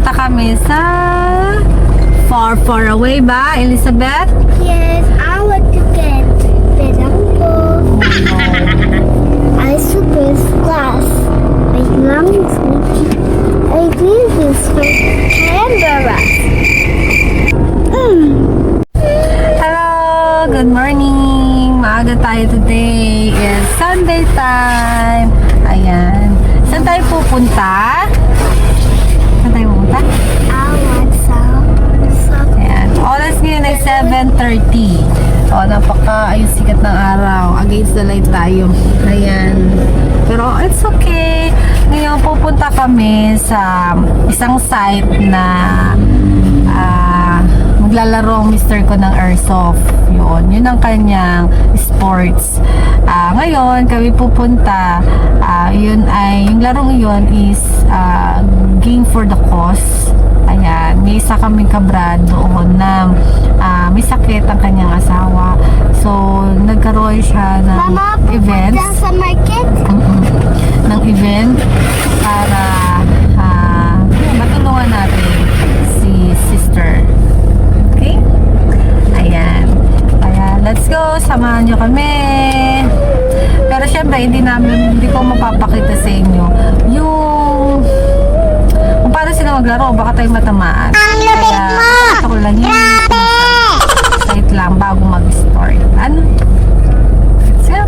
pupunta kami sa far, far away ba, Elizabeth? Yes, I want to get pedangko. I super class. My mom is making. I do this for Canberra. Hello, good morning. Maaga tayo today. It's Sunday time. Ayan. Saan tayo pupunta? Saan tayo pupunta? I want some. Ayan. Oras ngayon ay 7:30. O, napaka-ayos sikat ng araw. Against the light tayo. Ayan. Pero it's okay. Ngayon pupunta kami sa isang site na maglalaro ang mister ko ng airsoft. Yun ang kanyang sports. Ngayon, kami pupunta. Yung larong yun is game for the cause. Ayan, may isa kaming kabrad doon na may sakit ang kanyang asawa. So, nagkaroon siya ng Mama, events. pupunta sa market? Ng event para matulungan natin si sister. Okay? Ayan. Kaya, let's go. Samahan nyo kami. Pero syempre, hindi ko mapapakita sa inyo yung kung paano sila maglaro. Baka tayo matamaan. Kaya, pakita ko lang yun. Site lang bago mag-start. Ano? Let's go.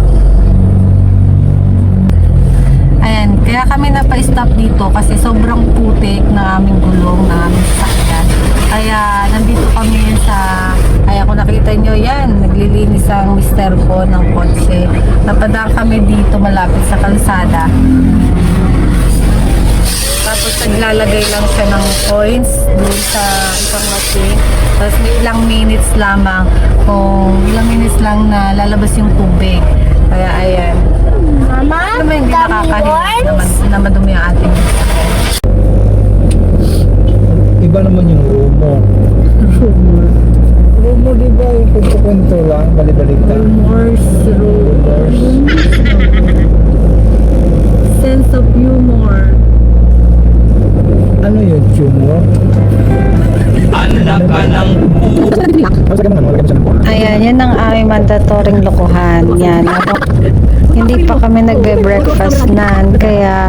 Ayan, kaya kami napa-stop dito kasi sobrang putik na aming gulong, na aming sasakyan. Kaya nandito kami kung nakita nyo yan, naglilinis ang mister ko ng kotse. Napadaan kami dito malapit sa kalsada. Tapos naglalagay lang siya ng coins doon sa isang machine. Tapos may ilang minutes lamang, lang na lalabas yung tubig. Kaya ayan. Mama, Hindi nakakahilig na madumi ang ating Iba naman yung rumor. Rumor, di ba? Yung kwento lang, bali-baliktad. rumors. Sense of humor. Ano yun? Humor? Anak ka ng Ayan, yan ang aming mandatoring lokohan. Yan. Hindi pa kami nagbe-breakfast nan, kaya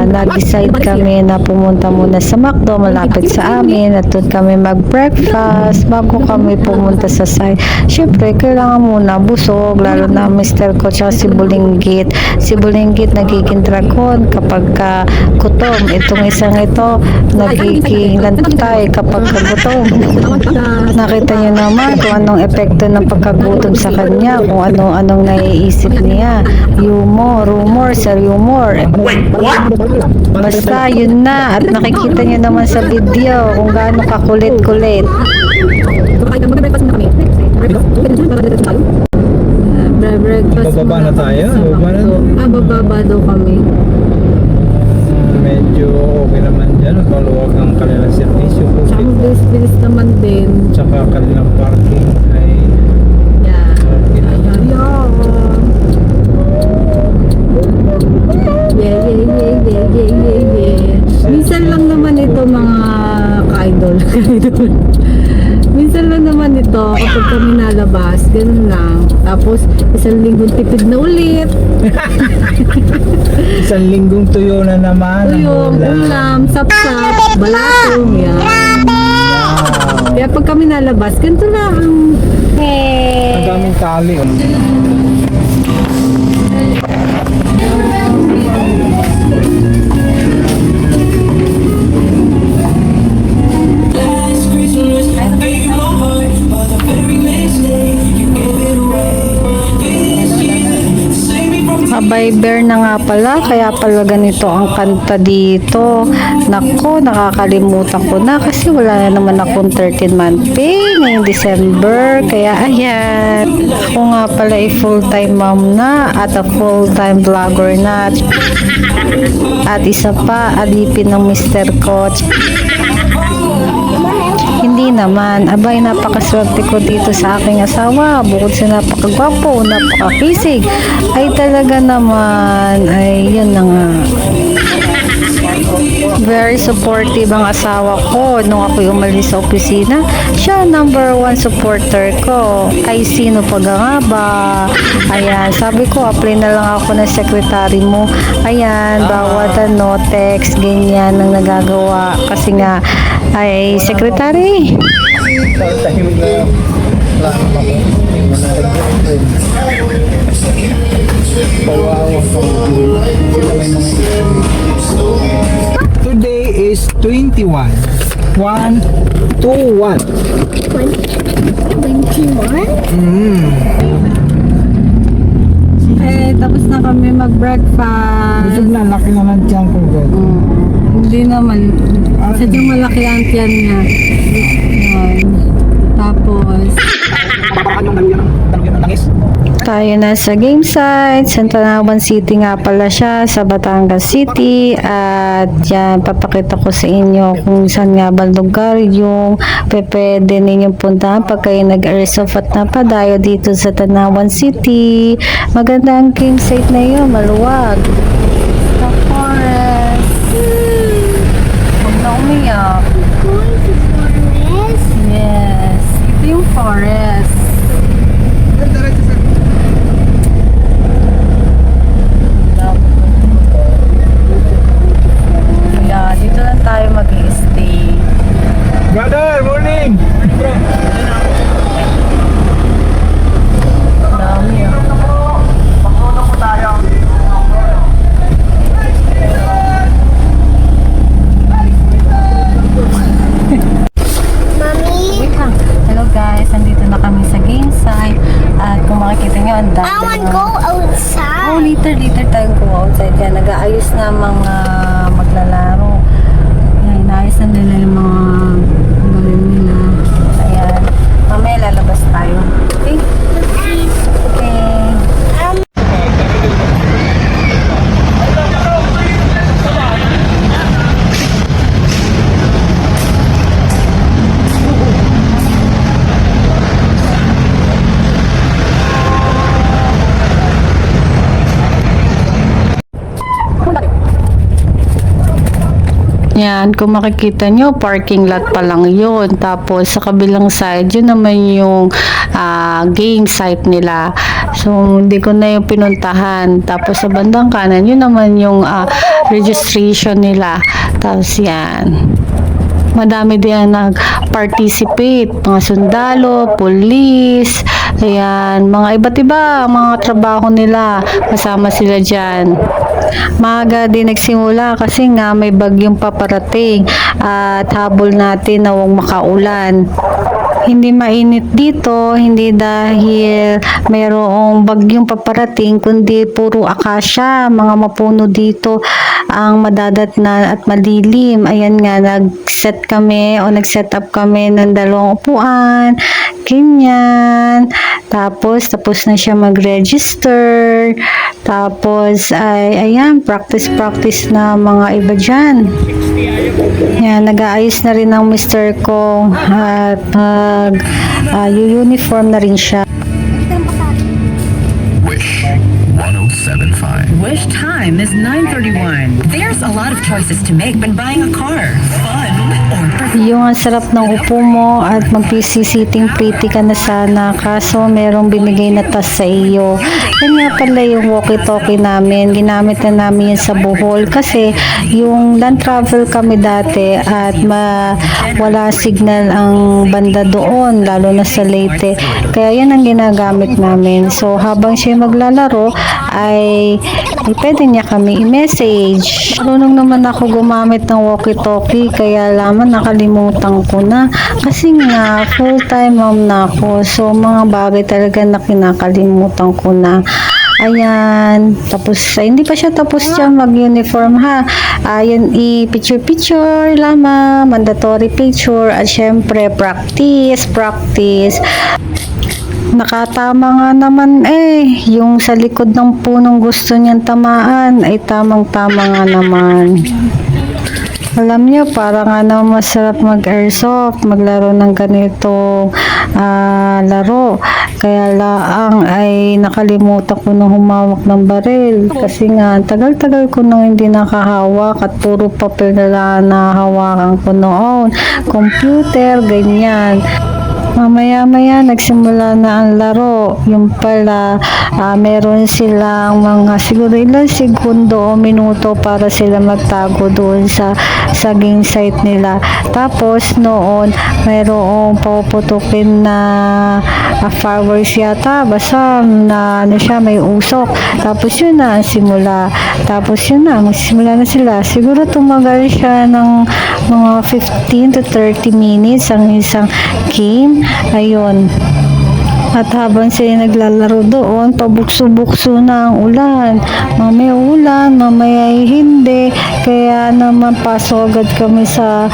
nag-decide kami na pumunta muna sa McDo malapit sa amin at doon kami mag-breakfast bago kami pumunta sa site. Siyempre, kailangan muna busog, lalo na mister ko tsaka si Bulinggit. Si Bulinggit nagiging dragon kapag gutom. Itong isang ito nagiging lantay kapag gutom. Nakita niyo naman kung anong epekto ng pagkagutom sa kanya, kung anong naiisip niya. Rumor, sa rumor. Basta yun na, at nakikita niyo naman sa video kung gaano kakulit-kulit. Breakfast. Bababa na tayo? Bababa daw kami. Medyo okay naman dyan. Maluwag ang kanilang servisyo. Tsaka bilis naman din. Tsaka kanilang parking ay Minsan lang naman ito mga ka-idol. Minsan lang naman ito kapag kami nalabas, ganun lang. Tapos isang linggong tipid na ulit. isang linggong tuyo na naman. Tuyong, ulam, sapsap, balatong, yan. Kaya pag kami nalabas, ganito lang. Ang daming tali. Abay, bear na nga pala, kaya pala ganito ang kanta dito. Nako, nakakalimutan ko na kasi wala na naman akong 13-month pay ngayong December. Kaya ayan, ako nga pala ay full-time mom na at a full-time vlogger na. At isa pa, alipin ng mister ko. Hindi naman. Abay, napakaswerte ko dito sa aking asawa. Bukod sa napakagwapo, napakakisig, ay talaga naman, ay yun na nga. Very supportive ang asawa ko. Nung ako'y umalis sa opisina, siya number 1 supporter ko. Ay, sino pa nga ba? Ayan, sabi ko, apply na lang ako ng secretary mo. Ayan, bawat text, ganyan ang nagagawa. Kasi nga, ay, secretary. Today is 21. 1, 2, 1. 21? Eh, tapos na kami mag-breakfast. Busog na, laki na ng tiyan ko. Hindi naman. Sadyang malaki ang tiyan niya. Yan. Tapos, Tayo na sa game site. Sa Tanawan City nga pala siya, sa Batangas City. At yan, papakita ko sa inyo kung saan nga ba lugar yung pwede ninyong puntahan pag kayo nag-airsoft at napadayo dito sa Tanawan City. Maganda ang game site na yun, maluwag. The forest. Huwag na umiyak. Going to forest? yes. Ito yung forest. Kaya dito lang tayo mag-i-stay. Brother, morning! Dami ah. Mommy, Hello guys, nandito na kami sa game site. At kung makikita nyo, ang dami I want to na- go outside. Oh, later tayong go outside. Kaya nag-aayos na mga maglalaro. Yan, inaayos na nila yung mga galing nila. Ayan. Mamaya lalabas tayo. Okay? Okay. Yan, kung makikita nyo, parking lot pa lang yun. Tapos, sa kabilang side, yun naman yung game site nila. So, hindi ko na yung pinuntahan. Tapos, sa bandang kanan, yun naman yung registration nila. Tapos, yan. Madami din nag-participate. Mga sundalo, police, ayan, mga iba't iba, mga trabaho nila. Kasama sila dyan. Maaga din nagsimula kasi nga may bagyong paparating at habol natin na huwag makaulan. Hindi mainit dito, hindi dahil mayroong bagyong paparating, kundi puro akasya, mga mapuno dito ang madadatnan at madilim. Ayan nga, nag-set up kami ng 2 upuan, ganyan. Tapos na siya mag-register. Tapos, ayan, practice na mga iba dyan. Yan, nag-aayos na rin ang mister ko at uniform na rin siya. Wish 1075. Wish time is 9:31. There's a lot of choices to make when buying a car. Fun or Yung ang sarap ng upo mo at mag-sitting pretty ka na sana kaso merong binigay na tas sa iyo. Yan nga pala yung walkie-talkie namin. Ginamit na namin yun sa Bohol kasi yung land travel kami dati at wala signal ang banda doon lalo na sa Leyte. Kaya yan ang ginagamit namin. So habang siya maglalaro ay pwede niya kami i-message. Marunong naman ako gumamit ng walkie-talkie kaya laman nakalimutan ko na kasi nga full-time mom na ako, so mga bagay talaga na kinakalimutan ko na. Ayan, tapos hindi pa siya tapos dyan mag-uniform ha. Ayan, i-picture lamang, mandatory picture at syempre practice. Nakatama nga naman yung sa likod ng punong gusto niyang tamaan ay tamang-tama nga naman. Alam niyo, para nga naman masarap mag-airsoft, maglaro ng ganitong laro. Kaya laang ay nakalimutan ko na humawak ng baril. Kasi nga, tagal-tagal ko nang hindi nakahawak at puro papel na lang nahahawakan ko noon. Computer, ganyan. Mamaya-maya nagsimula na ang laro. Yung pala, meron silang mga siguro ilang segundo o minuto para sila magtago doon sa saging site nila. Tapos noon, mayroong puputukin na fireworks yata. Basta na ano siya, may usok. Tapos yun na ang simula. Tapos yun na, magsimula na sila. Siguro tumagal siya ng mga 15 to 30 minutes ang isang game. Ayun. At habang sila naglalaro doon, pabukso-bukso na ang ulan. Mamaya ulan, mamaya ay hindi. Kaya naman pasok agad kami sa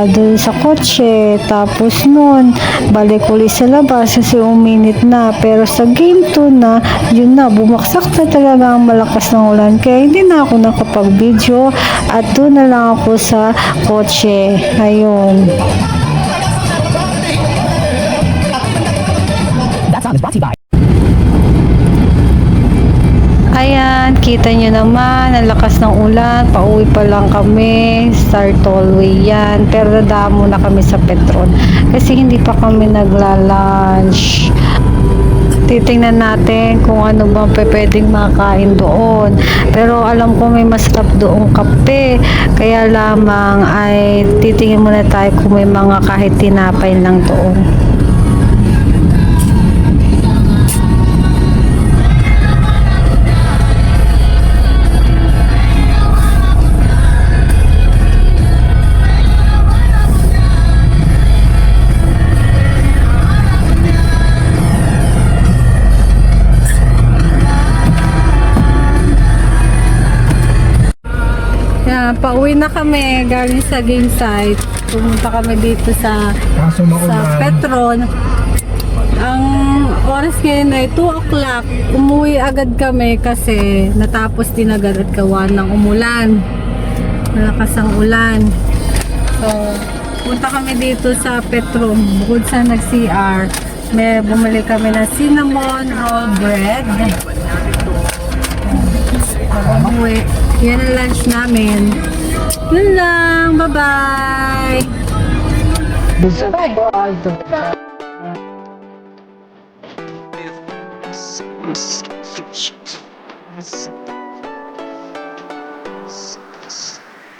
doon sa kotse. Tapos noon, balik ulit sa labas kasi uminit na. Pero sa game 2 na, yun na, bumaksak na talaga ang malakas ng ulan. Kaya hindi na ako nakapag-video at doon na lang ako sa kotse. Ayun. Ayan, kita nyo naman, ang lakas ng ulan, pauwi pa lang kami, Star Tollway yan, pero nadamo na kami sa Petron, kasi hindi pa kami nagla-lunch. Titingnan natin kung ano bang pwedeng makain doon, pero alam ko may masarap doong kape, kaya lamang ay titingin muna tayo kung may mga kahit tinapay lang doon. Pauwi na kami galing sa game site. Pumunta kami dito sa Kaso maulan. Petron. Ang oras ngayon ay 2 o'clock. Umuwi agad kami kasi natapos din agad at gawa ng umulan. Malakas ang ulan. So, punta kami dito sa Petron. Bukod sa nag-CR, may bumili kami ng cinnamon roll bread. Umuwi. Yan ang lunch namin. Yun lang. Bye-bye. Bye-bye.